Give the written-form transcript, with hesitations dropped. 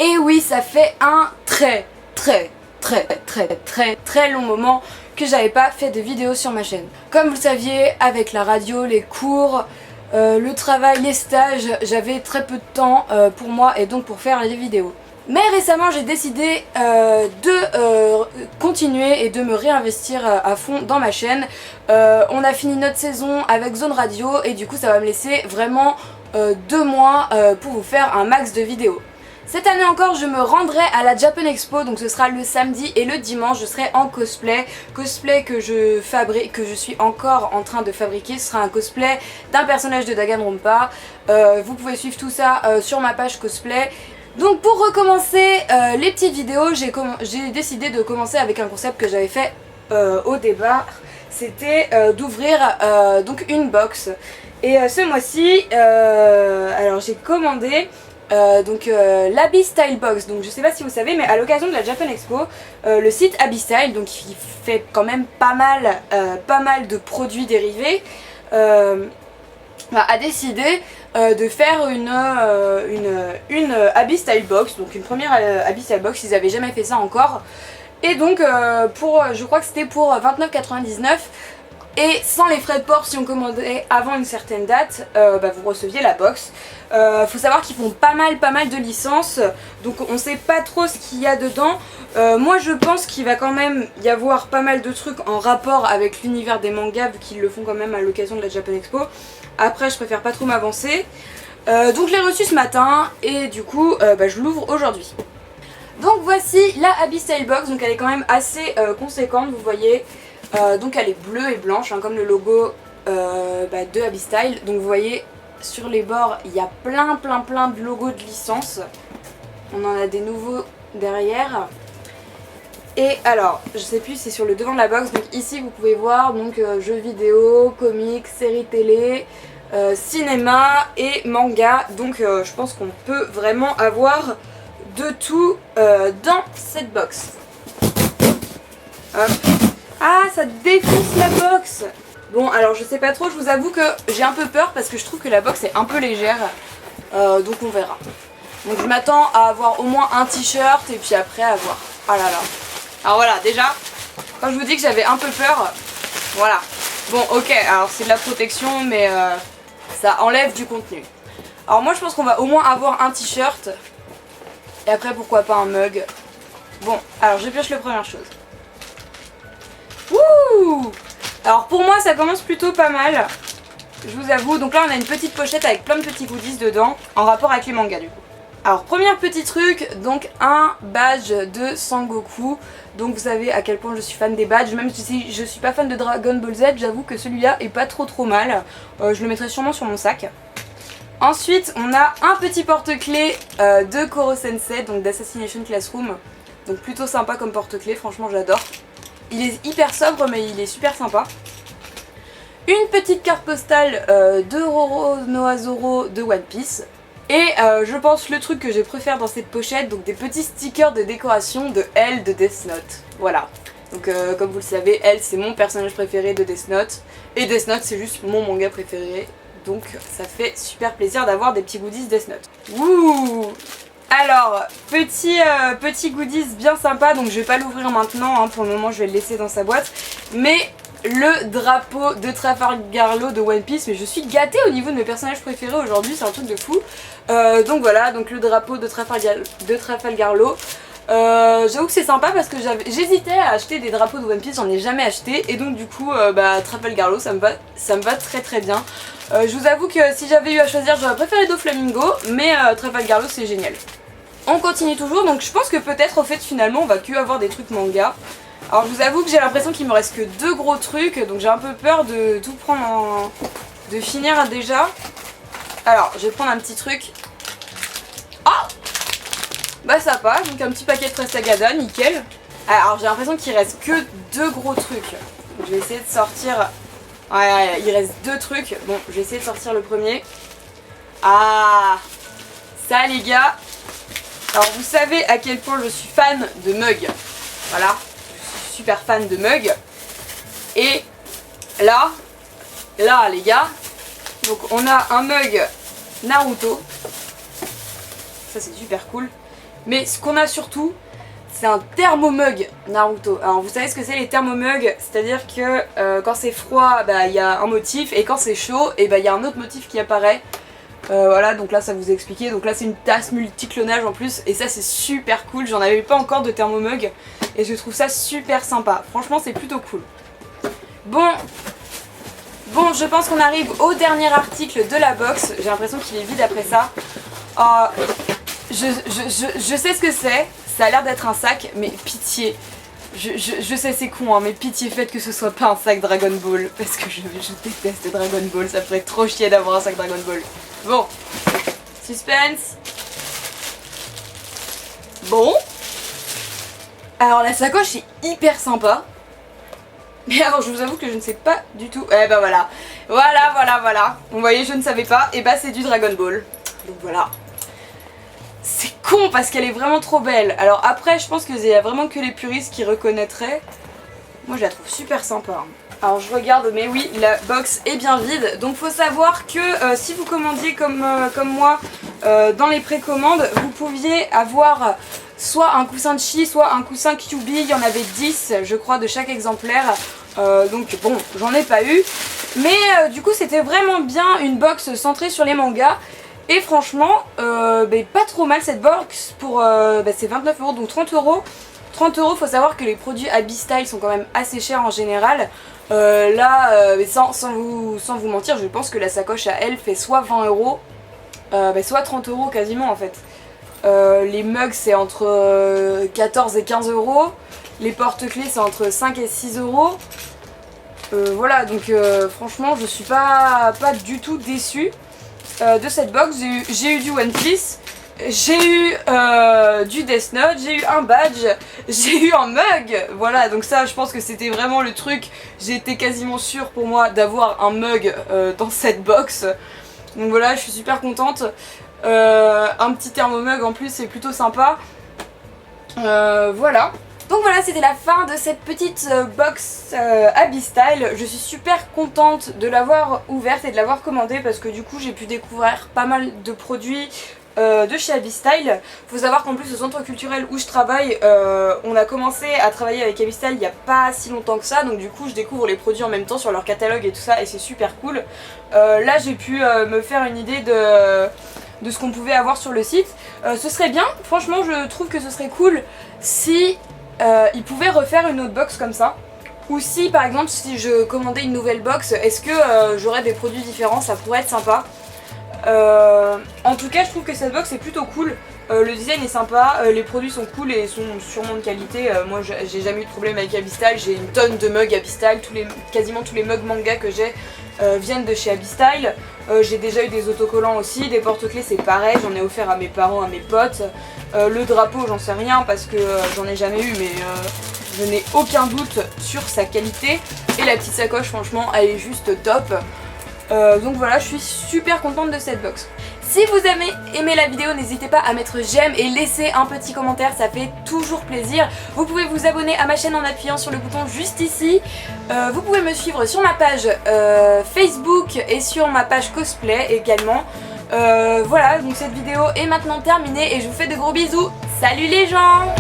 Et oui, ça fait un très long moment que j'avais pas fait de vidéo sur ma chaîne. Comme vous le saviez, avec la radio, les cours, le travail, les stages, j'avais très peu de temps pour moi et donc pour faire les vidéos. Mais récemment j'ai décidé de continuer et de me réinvestir à fond dans ma chaîne. On a fini notre saison avec Zone Radio et du coup ça va me laisser vraiment 2 mois pour vous faire un max de vidéos. Cette année encore je me rendrai à la Japan Expo, donc ce sera le samedi et le dimanche. Je serai en cosplay que je suis encore en train de fabriquer. Ce sera un cosplay d'un personnage de Danganronpa. Vous pouvez suivre tout ça sur ma page cosplay. Donc pour recommencer les petites vidéos, j'ai décidé de commencer avec un concept que j'avais fait au départ. C'était d'ouvrir donc une box. Et ce mois-ci, alors j'ai commandé l'Abyss Style Box. Donc je sais pas si vous savez, mais à l'occasion de la Japan Expo, le site Abyss Style, donc qui fait quand même pas mal de produits dérivés, a décidé de faire une Abyss Style Box, donc une première Abyss Style Box. Ils avaient jamais fait ça encore. Et donc je crois que c'était pour 29,99 €. Et sans les frais de port, si on commandait avant une certaine date, vous receviez la box. Faut savoir qu'ils font pas mal de licences, donc on sait pas trop ce qu'il y a dedans. Moi je pense qu'il va quand même y avoir pas mal de trucs en rapport avec l'univers des mangas, vu qu'ils le font quand même à l'occasion de la Japan Expo. Après je préfère pas trop m'avancer. Donc je l'ai reçu ce matin et du coup je l'ouvre aujourd'hui. Donc voici la Abyss Style Box, donc elle est quand même assez conséquente, vous voyez. Donc elle est bleue et blanche, hein, comme le logo de Abyss Style. Donc vous voyez sur les bords il y a plein de logos de licence. On en a des nouveaux derrière. Et alors je sais plus, c'est sur le devant de la box. Donc ici vous pouvez voir donc jeux vidéo, comics, séries télé, cinéma et manga. Donc je pense qu'on peut vraiment avoir de tout dans cette box. Hop. Ah, ça défonce la box. Bon, alors je sais pas trop, je vous avoue que j'ai un peu peur parce que je trouve que la box est un peu légère. Donc on verra. Donc je m'attends à avoir au moins un t-shirt et puis après à voir. Ah là là. Alors voilà, déjà, quand je vous dis que j'avais un peu peur, voilà. Bon, ok, alors c'est de la protection, mais ça enlève du contenu. Alors moi je pense qu'on va au moins avoir un t-shirt. Et après pourquoi pas un mug. Bon, alors je pioche la première chose. Wouh! Alors pour moi ça commence plutôt pas mal, je vous avoue. Donc là on a une petite pochette avec plein de petits goodies dedans, en rapport avec les mangas du coup. Alors premier petit truc, donc un badge de Sangoku. Donc vous savez à quel point je suis fan des badges, même si je suis pas fan de Dragon Ball Z, j'avoue que celui-là est pas trop mal. Je le mettrai sûrement sur mon sac. Ensuite on a un petit porte-clés de Koro Sensei, donc d'Assassination Classroom. Donc plutôt sympa comme porte-clés, franchement j'adore. Il est hyper sobre mais il est super sympa. Une petite carte postale de Roronoa Zoro de One Piece. Et je pense le truc que je préfère dans cette pochette, donc des petits stickers de décoration de L de Death Note. Voilà. Donc comme vous le savez, L c'est mon personnage préféré de Death Note. Et Death Note c'est juste mon manga préféré. Donc ça fait super plaisir d'avoir des petits goodies Death Note. Wouh! Alors, petit goodies bien sympa, donc je vais pas l'ouvrir maintenant, hein, pour le moment je vais le laisser dans sa boîte. Mais le drapeau de Trafalgar Law de One Piece, mais je suis gâtée au niveau de mes personnages préférés aujourd'hui, c'est un truc de fou. Donc voilà, donc le drapeau de Trafalgar Law. J'avoue que c'est sympa parce que j'hésitais à acheter des drapeaux de One Piece, j'en ai jamais acheté. Et donc du coup, Trafalgar Law ça me va très bien. Je vous avoue que si j'avais eu à choisir, j'aurais préféré Doflamingo, mais Trafalgar Law c'est génial. On continue toujours, donc je pense que peut-être au fait finalement on va que avoir des trucs manga. Alors je vous avoue que j'ai l'impression qu'il me reste que 2 gros trucs, donc j'ai un peu peur de tout prendre de finir déjà. Alors je vais prendre un petit truc. Ah, bah ça passe, donc un petit paquet de Prestagada, nickel. Alors j'ai l'impression qu'il reste que 2 gros trucs. Donc, je vais essayer de sortir. Ouais, il reste 2 trucs. Bon, je vais essayer de sortir le premier. Ah, ça les gars. Alors vous savez à quel point je suis fan de mugs. Voilà, je suis super fan de mugs. Et là les gars, donc on a un mug Naruto. Ça c'est super cool. Mais ce qu'on a surtout, c'est un thermomug Naruto. Alors vous savez ce que c'est les thermomugs? C'est-à-dire que quand c'est froid, bah, y a un motif, et quand c'est chaud, et bah, y a un autre motif qui apparaît. Voilà, donc là ça vous a expliqué. Donc là c'est une tasse multiclonage en plus, et ça c'est super cool. J'en avais pas encore de thermomug, et je trouve ça super sympa. Franchement c'est plutôt cool. Bon, je pense qu'on arrive au dernier article de la box. J'ai l'impression qu'il est vide après ça. Je sais ce que c'est. Ça a l'air d'être un sac, mais pitié. Je sais c'est con, hein, mais pitié faites que ce soit pas un sac Dragon Ball. Parce que je déteste Dragon Ball, ça ferait trop chier d'avoir un sac Dragon Ball. Bon, suspense. Bon. Alors la sacoche est hyper sympa. Mais alors je vous avoue que je ne sais pas du tout. Eh ben voilà. Voilà. Vous voyez, je ne savais pas. Et bah c'est du Dragon Ball. Donc voilà. C'est con parce qu'elle est vraiment trop belle. Alors après je pense qu'il y a vraiment que les puristes qui reconnaîtraient. Moi je la trouve super sympa. Alors je regarde, mais oui, la box est bien vide. Donc faut savoir que si vous commandiez comme moi dans les précommandes, vous pouviez avoir soit un coussin de chi, soit un coussin QB. Il y en avait 10 je crois de chaque exemplaire. Donc bon, j'en ai pas eu. Mais du coup c'était vraiment bien une box centrée sur les mangas. Et franchement, pas trop mal cette box pour c'est 29 €, donc 30 €. 30 €, faut savoir que les produits Abistyle sont quand même assez chers en général. Là, sans vous mentir, je pense que la sacoche à elle fait soit 20 €, soit 30 € quasiment en fait. Les mugs c'est entre 14 et 15 €. Les porte-clés c'est entre 5 et 6 €. Voilà, donc franchement je suis pas du tout déçue de cette box. J'ai eu du One Piece, j'ai eu du Death Note, j'ai eu un badge, j'ai eu un mug. Voilà, donc ça je pense que c'était vraiment le truc. J'étais quasiment sûre pour moi d'avoir un mug dans cette box. Donc voilà, je suis super contente. Un petit thermomug en plus, c'est plutôt sympa. Voilà. Donc voilà, c'était la fin de cette petite box Abistyle. Je suis super contente de l'avoir ouverte et de l'avoir commandée parce que du coup j'ai pu découvrir pas mal de produits de chez Abistyle. Faut savoir qu'en plus au centre culturel où je travaille, on a commencé à travailler avec Abistyle il n'y a pas si longtemps que ça. Donc du coup je découvre les produits en même temps sur leur catalogue et tout ça, et c'est super cool. Là j'ai pu me faire une idée de ce qu'on pouvait avoir sur le site. Ce serait bien, franchement je trouve que ce serait cool si ils pouvaient refaire une autre box comme ça. Ou si par exemple si je commandais une nouvelle box, est-ce que j'aurais des produits différents, ça pourrait être sympa. En tout cas je trouve que cette box est plutôt cool. Le design est sympa, les produits sont cool et sont sûrement de qualité. Moi j'ai jamais eu de problème avec Abistyle, j'ai une tonne de mugs Abistyle, quasiment tous les mugs manga que j'ai viennent de chez Abistyle. J'ai déjà eu des autocollants aussi, des porte-clés c'est pareil, j'en ai offert à mes parents, à mes potes. Le drapeau j'en sais rien parce que j'en ai jamais eu, mais je n'ai aucun doute sur sa qualité. Et la petite sacoche franchement elle est juste top. Donc voilà, je suis super contente de cette box. Si vous avez aimé la vidéo, n'hésitez pas à mettre j'aime et laisser un petit commentaire, ça fait toujours plaisir. Vous pouvez vous abonner à ma chaîne en appuyant sur le bouton juste ici. Vous pouvez me suivre sur ma page Facebook et sur ma page cosplay également. Voilà, donc cette vidéo est maintenant terminée et je vous fais de gros bisous. Salut les gens!